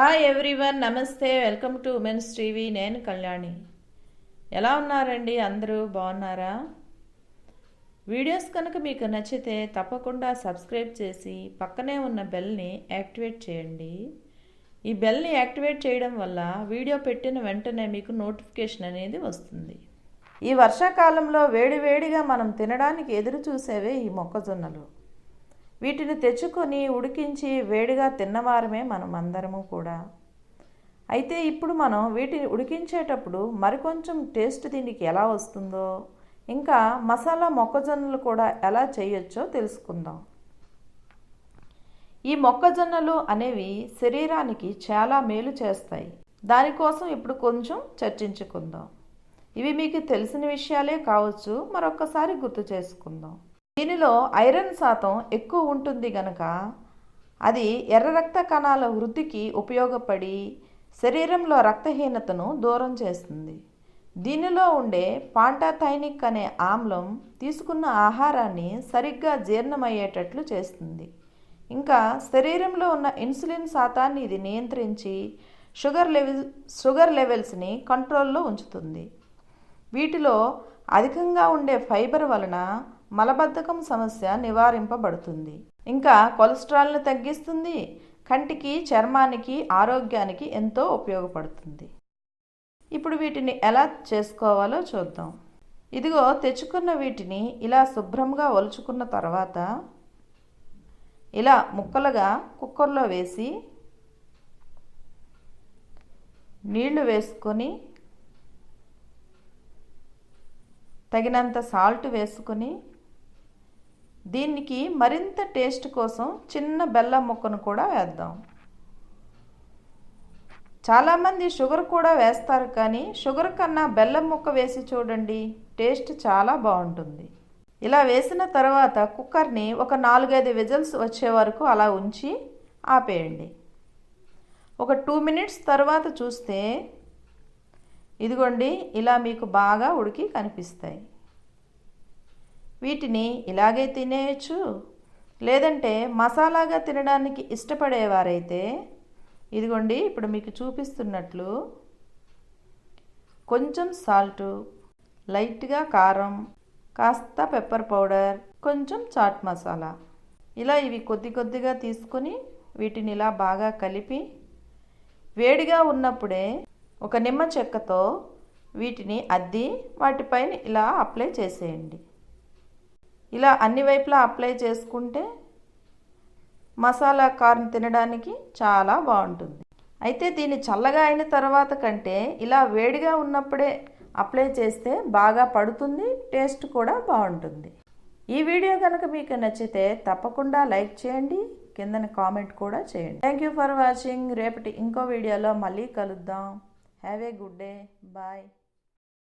Hi everyone, నమస్తే. Welcome to women's TV. నేను కళ్యాణి. ఎలా ఉన్నారండి? అందరూ బాగున్నారా? వీడియోస్ కనుక మీకు నచ్చితే తప్పకుండా సబ్స్క్రైబ్ చేసి పక్కనే ఉన్న బెల్ని యాక్టివేట్ చేయండి. ఈ బెల్ని యాక్టివేట్ చేయడం వల్ల వీడియో పెట్టిన వెంటనే మీకు నోటిఫికేషన్ అనేది వస్తుంది. ఈ వర్షాకాలంలో వేడివేడిగా మనం తినడానికి ఎదురు చూసేవే ఈ మొక్కజొన్నలు. వీటిని తెచ్చుకొని ఉడికించి వేడిగా తిన్నవారమే మనం అందరము కూడా. అయితే ఇప్పుడు మనం వీటిని ఉడికించేటప్పుడు మరికొంచెం టేస్ట్ దీనికి ఎలా వస్తుందో, ఇంకా మసాలా మొక్కజొన్నలు కూడా ఎలా చేయొచ్చో తెలుసుకుందాం. ఈ మొక్కజొన్నలు అనేవి శరీరానికి చాలా మేలు చేస్తాయి. దానికోసం ఇప్పుడు కొంచెం చర్చించుకుందాం. ఇవి మీకు తెలిసిన విషయాలే కావచ్చు, మరొక్కసారి గుర్తు చేసుకుందాం. దీనిలో ఐరన్ శాతం ఎక్కువ ఉంటుంది గనక అది ఎర్ర రక్త కణాల వృద్ధికి ఉపయోగపడి శరీరంలో రక్తహీనతను దూరం చేస్తుంది. దీనిలో ఉండే పాంటాథైనిక్ అనే ఆమ్లం తీసుకున్న ఆహారాన్ని సరిగ్గా జీర్ణమయ్యేటట్లు చేస్తుంది. ఇంకా శరీరంలో ఉన్న ఇన్సులిన్ శాతాన్ని ఇది నియంత్రించి షుగర్ లెవెల్స్ని కంట్రోల్లో ఉంచుతుంది. వీటిలో అధికంగా ఉండే ఫైబర్ వలన మలబద్ధకం సమస్య నివారింపబడుతుంది. ఇంకా కొలెస్ట్రాల్ని తగ్గిస్తుంది. కంటికి, చర్మానికి, ఆరోగ్యానికి ఎంతో ఉపయోగపడుతుంది. ఇప్పుడు వీటిని ఎలా చేసుకోవాలో చూద్దాం. ఇదిగో తెచ్చుకున్న వీటిని ఇలా శుభ్రంగా ఒలుచుకున్న తర్వాత ఇలా ముక్కలుగా కుక్కర్లో వేసి నీళ్లు వేసుకొని తగినంత సాల్ట్ వేసుకొని దీనికి మరింత టేస్ట్ కోసం చిన్న బెల్లం ముక్కను కూడా వేద్దాం. చాలామంది షుగర్ కూడా వేస్తారు, కానీ షుగర్ కన్నా బెల్లం ముక్క వేసి చూడండి, టేస్ట్ చాలా బాగుంటుంది. ఇలా వేసిన తర్వాత కుక్కర్ని ఒక 4-5 విజిల్స్ వచ్చే వరకు అలా ఉంచి ఆపేయండి. ఒక 2 మినిట్స్ తర్వాత చూస్తే ఇదిగోండి ఇలా మీకు బాగా ఉడికి కనిపిస్తాయి. వీటిని ఇలాగే తినేయచ్చు, లేదంటే మసాలాగా తినడానికి ఇష్టపడేవారైతే ఇదిగోండి ఇప్పుడు మీకు చూపిస్తున్నట్లు కొంచెం సాల్టు, లైట్గా కారం, కాస్త పెప్పర్ పౌడర్, కొంచెం చాట్ మసాలా, ఇలా ఇవి కొద్ది కొద్దిగా తీసుకొని వీటిని ఇలా బాగా కలిపి వేడిగా ఉన్నప్పుడే ఒక నిమ్మ చెక్కతో వీటిని అద్ది వాటిపైన ఇలా అప్లై చేసేయండి. ఇలా అన్ని వైపులా అప్లై చేసుకుంటే మసాలా కార్న్ తినడానికి చాలా బాగుంటుంది. అయితే దీన్ని చల్లగా అయిన తర్వాత కంటే ఇలా వేడిగా ఉన్నప్పుడే అప్లై చేస్తే బాగా పడుతుంది, టేస్ట్ కూడా బాగుంటుంది. ఈ వీడియో కనుక మీకు నచ్చితే తప్పకుండా లైక్ చేయండి, కిందన కామెంట్ కూడా చేయండి. Thank you for watching. రేపటి ఇంకో వీడియోలో మళ్ళీ కలుద్దాం. Have a good day. Bye.